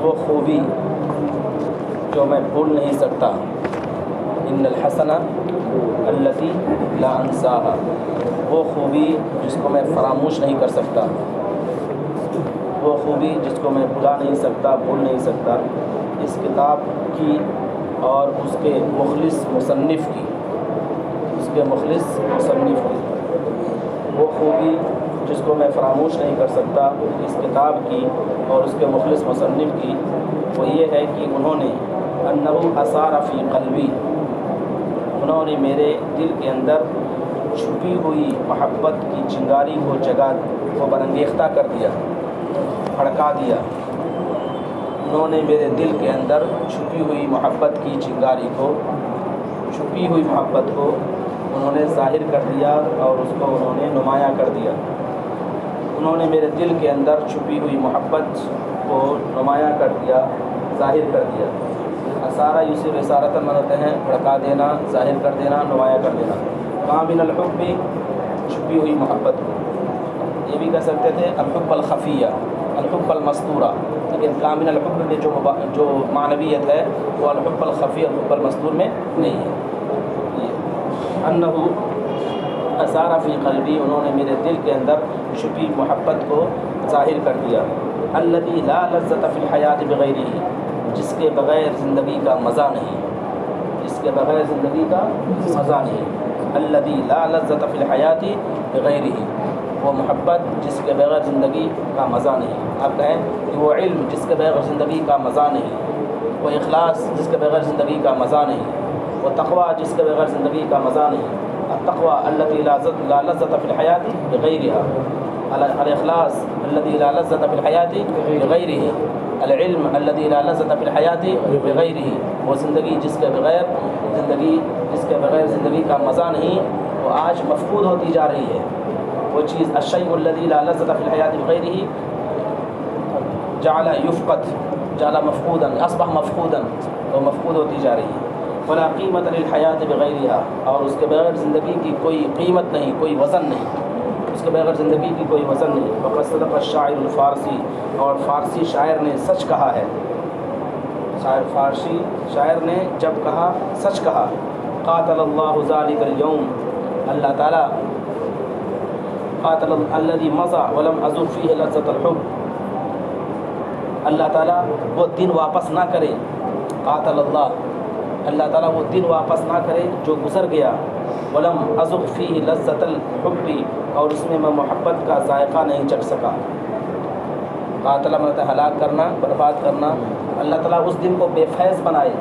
وہ خوبی جو میں بھول نہیں سکتا، ان الحسنہ التی لا انساها، وہ خوبی جس کو میں فراموش نہیں کر سکتا، وہ خوبی جس کو میں بھلا نہیں سکتا، بھول نہیں سکتا، اس کتاب کی اور اس کے مخلص مصنف کی، اس کے مخلص مصنف کی، وہ خوبی جس کو میں فراموش نہیں کر سکتا اس کتاب کی اور اس کے مخلص مصنف کی، وہ یہ ہے کہ انہوں نے انہ اثار فی قلبی، انہوں نے میرے دل کے اندر چھپی ہوئی محبت کی چنگاری کو جگا کو برانگیختہ کر دیا، بھڑکا دیا۔ انہوں نے میرے دل کے اندر چھپی ہوئی محبت کی چنگاری کو، چھپی ہوئی محبت کو انہوں نے ظاہر کر دیا اور اس کو انہوں نے نمایاں کر دیا۔ انہوں نے میرے دل کے اندر چھپی ہوئی محبت کو نمایاں کر دیا، ظاہر کر دیا۔ اسارہ یوسف اسارتاً ہوتے ہیں بھڑکا دینا، ظاہر کر دینا، نمایاں کر دینا۔ کامل الحب بھی چھپی ہوئی محبت کو، یہ بھی کہہ سکتے تھے الحب الخفیہ، الحب المستورہ، لیکن کامل الحب میں جو معنویت ہے وہ الحب الخفی الحب المستور میں نہیں ہے۔ انہ اثار فی قلبی، انہوں نے میرے دل کے اندر چھپی محبت کو ظاہر کر دیا۔ الذی لا لذۃ فی الحیات بغیرہ، جس کے بغیر زندگی کا مزہ نہیں، جس کے بغیر زندگی کا مزہ نہیں۔ الذی لا لذۃ فی الحیات بغیرہ، وہ محبت جس کے بغیر زندگی کا مزہ نہیں۔ آپ کہیں کہ وہ علم جس کے بغیر زندگی کا مزہ نہیں، وہ اخلاص جس کے بغیر زندگی کا مزہ نہیں، وہ تقوی جس کے بغیر زندگی کا مزہ نہیں۔ التقوی التی لا لذۃ فی الحیات بغیرہا، الاخلاص الذی لا لذۃ فی الحیات بغیرہ، العلم الذی لا لذۃ فی الحیات بغیرہ، وہ زندگی جس کے بغیر زندگی کا مزہ نہیں، وہ آج مفقود ہوتی جا رہی ہے۔ وہ چیز الشیء الذی لا لذۃ فی الحیات بغیرہ جعل یفقد، جعل مفقودا، اصبح مفقودا، وہ مفقود ہوتی جا رہی ہے۔ ولا قیمت للحیات بغیرہا، اور اس کے بغیر زندگی کی کوئی قیمت نہیں، کوئی وزن نہیں، اس کے بغیر زندگی کی کوئی وزن نہیں۔ وقد صدق الشاعر الفارسی، اور فارسی شاعر نے سچ کہا ہے، فارسی شاعر نے جب کہا سچ کہا۔ قاتل اللہ ذلک اليوم، اللہ تعالیٰ قاتل الذی مضى ولم اذق فیہ لذۃ الحب، اللہ تعالیٰ وہ دن واپس نہ کرے، قاتل اللہ تعالیٰ وہ دن واپس نہ کرے جو گزر گیا، ولم اذق فیہ لذۃ الحب، اور اس میں محبت کا ذائقہ نہیں چکھ سکا۔ قاتل مطلب ہلاک کرنا، برباد کرنا۔ اللہ تعالیٰ اس دن کو بے فیض بنائے،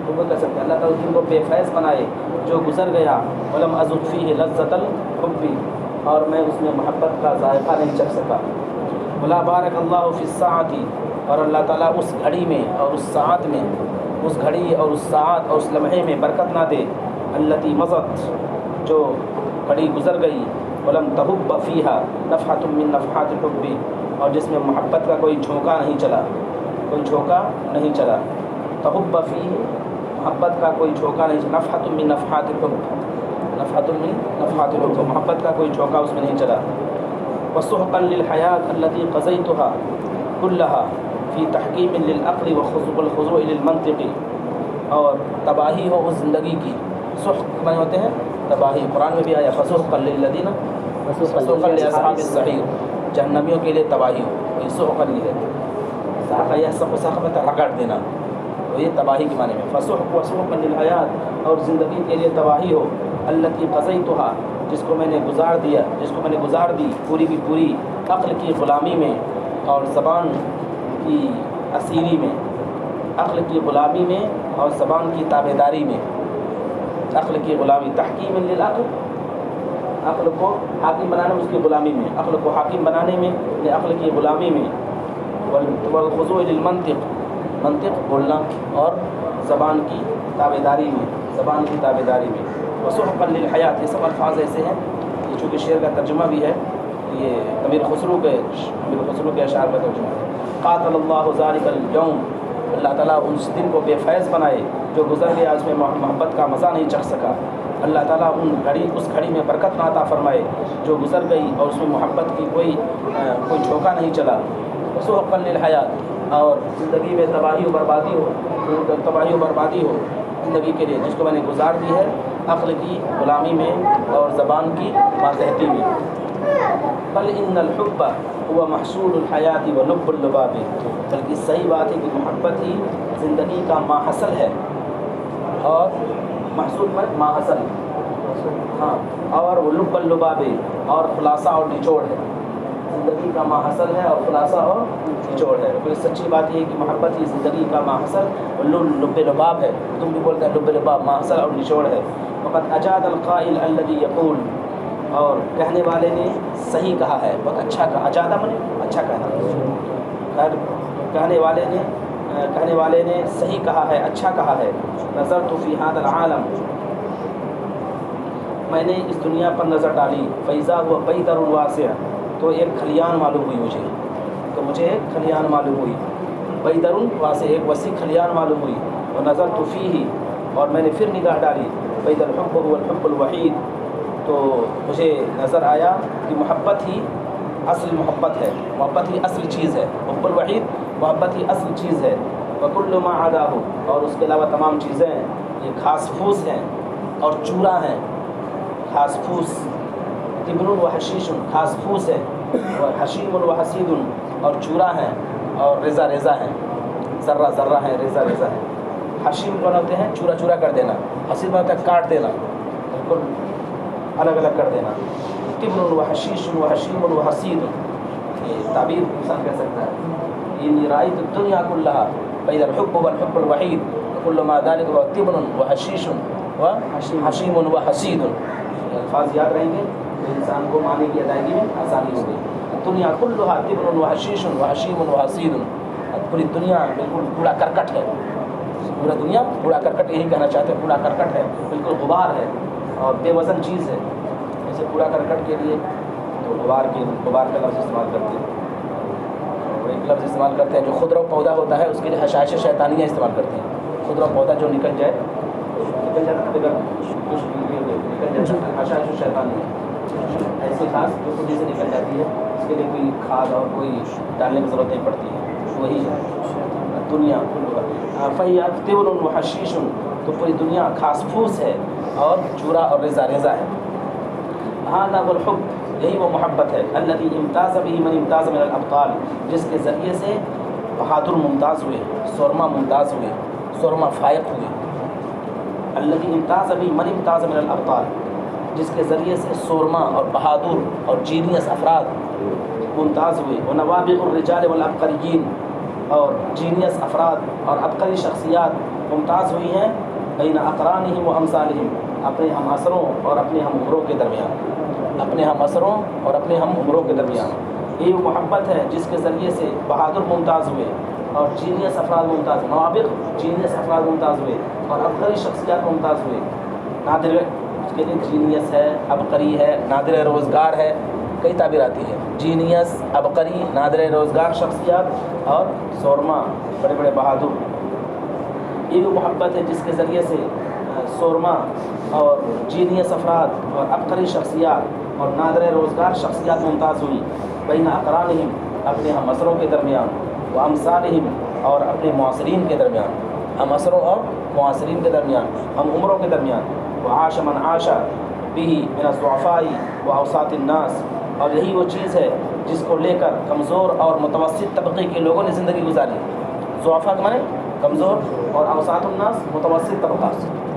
تو وہ کہہ سکتے ہیں اللہ تعالیٰ اس دن کو بے فیض بنائے جو گزر گیا، ولم اذق فیہ لذۃ الحب، اور میں اس میں محبت کا ذائقہ نہیں چکھ سکا۔ ولا بارک اللہ فی الساعۃ، اور اللہ تعالیٰ اس گھڑی میں اور اس ساعت میں، اس گھڑی اور اس ساعت اور اس لمحے میں برکت نہ دے، التی مضت، جو گھڑی گزر گئی، ولم تحب فیہا نفحۃ من نفحات الحب، اور جس میں محبت کا کوئی جھونکا نہیں چلا، کوئی جھونکا نہیں چلا۔ تحب فیہ، محبت کا کوئی جھونکا نہیں چلا، نفحۃ من نفحات الحب، نفحۃ من نفحات الحب، محبت کا کوئی جھونکا اس میں نہیں چلا۔ وسحقا للحیات التی قضیتها كلها فی تحکیم للعقل والخضوع للمنطق، اور تباہی ہو اس زندگی کی، سحق میں ہوتے ہیں تباہی، قرآن میں بھی آیا فسحقا للذین، فسحقا لاصحاب السعیر، جہنمیوں کے لیے تباہی ہو، یہ سحقا ہے، سحقا یہ سحق میں رگڑ دینا، تو یہ تباہی کے معنی میں۔ وسحقا للحیات، اور زندگی کے لیے تباہی ہو، التی قضیتها، جس کو میں نے گزار دی پوری کی پوری عقل کی غلامی میں اور زبان کی اسیری میں، عقل کی غلامی میں اور زبان کی تابعداری میں، عقل کی غلامی، تحکیم للعقل، عقل کو حاکم بنانے میں، اس کی غلامی میں، عقل کو حاکم بنانے میں، عقل کی غلامی میں، والخضوع للمنطق، منطق بولنا اور زبان کی تابعداری میں، زبان کی تابعداری میں۔ وسحقا للحیات، یہ سب الفاظ ایسے ہیں، یہ چونکہ شعر کا ترجمہ بھی ہے، یہ امیر خسرو کے اشعار کا ترجمہ ہے۔ قاتل اللہ ذلک اليوم، اللہ تعالیٰ اس دن کو بے فیض بنائے جو گزر گیا، اس میں محبت کا مزہ نہیں چکھ سکا۔ اللہ تعالیٰ اس گھڑی میں برکت نہ عطا فرمائے جو گزر گئی اور اس میں محبت کی کوئی جھونکا نہیں چلا۔ وسحقا للحیات، اور زندگی میں تباہی و بربادی ہو زندگی کے لیے، جس کو میں نے گزار دی ہے عقل کی غلامی میں اور زبان کی ماتحتی میں۔ بل ان الحب هو محصول الحیات و لب اللباب، بلکہ صحیح بات ہے کہ محبت ہی زندگی کا ماحصل ہے، اور محصول میں ماحصل، ہاں، اور وہ لب اللباب، اور خلاصہ اور نچوڑ ہے، زندگی کا ماحصل ہے اور خلاصہ اور نچوڑ ہے۔ پھر سچی بات یہ ہے کہ محبت ہی زندگی کا ماحصل اور لب لباب ہے۔ تم بھی بولتے ہیں لب لباب، ماحصل اور نچوڑ ہے۔ فقط اجاد القائل الذي یقول، اور کہنے والے نے صحیح کہا ہے، بہت اچھا کہا، اجادہ منے اچھا کہنا، کہنے والے نے صحیح کہا ہے، اچھا کہا ہے۔ نظرت فی ھذا العالم، میں نے اس دنیا پر نظر ڈالی، فیضا ہوا بیدر واسع، تو ایک کھلیان معلوم ہوئی مجھے ایک کھلیان معلوم ہوئی، بیدر واسع، ایک وسیع کھلیان معلوم ہوئی۔ ونظرت فیہ، اور میں نے پھر نگاہ ڈالی، بید الحب هو الحب الوحید، تو مجھے نظر آیا کہ محبت ہی اصل محبت ہے، محبت ہی اصل چیز ہے، حب الوحید محبت ہی اصل چیز ہے۔ وکل ما عداہ، اور اس کے علاوہ تمام چیزیں یہ گھاس پھوس ہیں اور چورا ہیں۔ گھاس پھوس، تبن و حشیش، گھاس پھوس ہے، اور حشیم و حسید، اور چورا ہیں، اور ریزہ ریزہ ہیں، ذرہ ذرہ ہیں، ریزہ ریزہ ہیں۔ حشیم کون ہوتے ہیں؟ چورا چورا کر دینا، حسید ہوتا ہے کاٹ دینا، بالکل الگ الگ کر دینا۔ تبن و حشیش و حشیم و حسید، یہ تعبیر انسان کہہ سکتا ہے۔ انی رأیت الدنیا کلہا بین الحب والحب الوحید وکل ما ذلک هو تبن و حشیش و حشیم و حسید۔ الفاظ یاد رہیں گے تو انسان کو معنی کی ادائیگی میں آسانی ہوگی۔ دنیا کلہا تبن و حشیش و حشیم و حسید، پوری دنیا بالکل کوڑا کرکٹ ہے، پورا دنیا کوڑا کرکٹ، یہی کہنا چاہتے ہیں، کوڑا کرکٹ ہے، بالکل غبار ہے اور بے وزن چیز ہے۔ جیسے کوڑا کرکٹ کے لیے تو غبار کا لفظ استعمال کرتے ہیں، اور ایک لفظ استعمال کرتے ہیں جو خضرا پودا ہوتا ہے، اس کے لیے حشائش شیطانیہ استعمال کرتے ہیں۔ خضرا پودا جو نکل جائے حشائش شیطانیہ، ایسی خاص جو خود سے نکل جاتی ہے، اس کے لیے کوئی کھاد اور کوئی ڈالنے کی ضرورت نہیں پڑتی ہے، وہی ہے دنیا۔ فَهِيَ تِبْنٌ وَحَشِيشٌ، تو پوری دنیا گھاس پھوس ہے اور چورا اور ریزہ ریزہ ہے۔ هذا هو الحب، یہی وہ محبت ہے۔ الذي امتاز به من امتاز من الابطال، جس کے ذریعے سے بہادر ممتاز ہوئے، سورما ممتاز ہوئے، سورما فائق ہوئے۔ الذي امتاز به من امتاز من الابطال، جس کے ذریعے سے سورما اور بہادر اور جینیس افراد ممتاز ہوئے۔ ونوابغ الرجال والعبقریین، اور جینیس افراد اور عبقری شخصیات ممتاز ہوئی ہیں، بین اقرانہم و امثالہم، اپنے ہم عصروں اور اپنے ہم عمروں کے درمیان، اپنے ہم عصروں اور اپنے ہم عمروں کے درمیان۔ یہ وہ محبت ہے جس کے ذریعے سے بہادر ممتاز ہوئے اور جینیس افراد ممتاز ہوئے، نوابغ جینیس افراد ممتاز ہوئے اور عبقری شخصیات ممتاز ہوئے۔ نادر، اس کے لیے جینیس ہے، عبقری ہے، نادر روزگار ہے، کئی تعبیر آتی ہے، جینیس، عبقری، نادر روزگار شخصیات اور سورما، بڑے بڑے بہادر۔ یہ وہ محبت ہے جس کے ذریعے سے سورما اور جینیس افراد اور عبقری شخصیات اور نادر روزگار شخصیات ممتاز ہوئی، بین اقرانہم، اپنے ہم عصروں کے درمیان، و امثالہم، اور اپنے معاصرین کے درمیان، ہم عصروں اور معاصرین کے درمیان، ہم عمروں کے درمیان۔ وعاش من عاش بہ من الضعفاء و اوساط الناس، اور یہی وہ چیز ہے جس کو لے کر کمزور اور متوسط طبقے کے لوگوں نے زندگی گزاری۔ ضعفاء کے معنی کمزور، اور اوساط الناس متوسط طبقہ،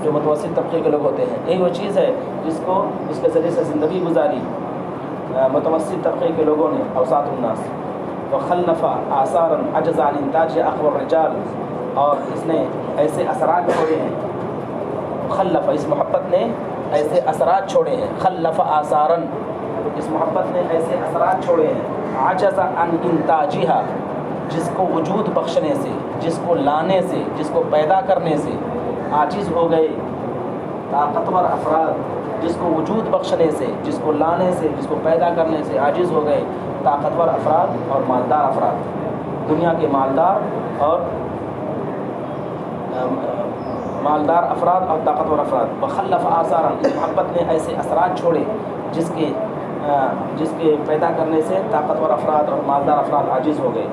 جو متوسط طبقے کے لوگ ہوتے ہیں۔ یہی وہ چیز ہے جس کے ذریعے سے زندگی گزاری متوسط طبقے کے لوگوں نے، اوساط الناس۔ وخلف آثارا عجز عن انتاج اقوى الرجال، اور اس نے ایسے اثرات چھوڑے ہیں، خلف، اس محبت نے ایسے اثرات چھوڑے ہیں، خلف آثارا، اس محبت نے ایسے اثرات چھوڑے ہیں، عجز عن انتاجہا، جس کو وجود بخشنے سے، جس کو لانے سے، جس کو پیدا کرنے سے عاجز ہو گئے طاقتور افراد، جس کو وجود بخشنے سے، جس کو لانے سے، جس کو پیدا کرنے سے عاجز ہو گئے طاقتور افراد اور مالدار افراد، دنیا کے مالدار افراد اور طاقتور افراد۔ وخلف آثارا، اس محبت نے ایسے اثرات چھوڑے جس کے پیدا کرنے سے طاقتور افراد اور مالدار افراد عاجز ہو گئے۔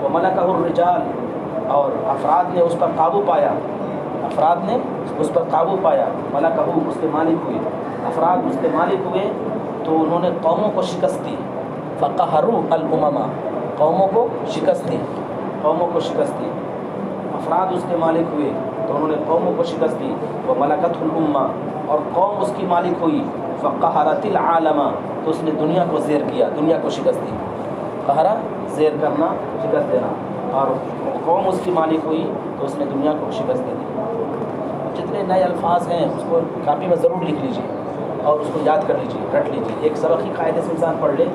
وملکہ الرجال، اور افراد نے اس پر قابو پایا، افراد نے اس پر قابو پایا، ملکہ اس کے مالک ہوئے، افراد اس کے مالک ہوئے تو انہوں نے قوموں کو شکست دی، فقہروا الامم، قوموں کو شکست دی، قوموں کو شکست دی، افراد اس کے مالک ہوئے تو انہوں نے قوموں کو شکست دی، وملکت الامہ، اور قوم اس کی مالک ہوئی، فقہرت العالم، تو اس نے دنیا کو زیر کیا، دنیا کو شکست دی، قہرہ زیر کرنا، شکست دینا، اور قوم اس کی مالک ہوئی تو اس نے دنیا کو شکست دے دی۔ جتنے نئے الفاظ ہیں اس کو کاپی میں ضرور لکھ لیجیے اور اس کو یاد کر لیجیے، رٹ لیجیے، ایک سبق کی قاعدے سے انسان پڑھ لے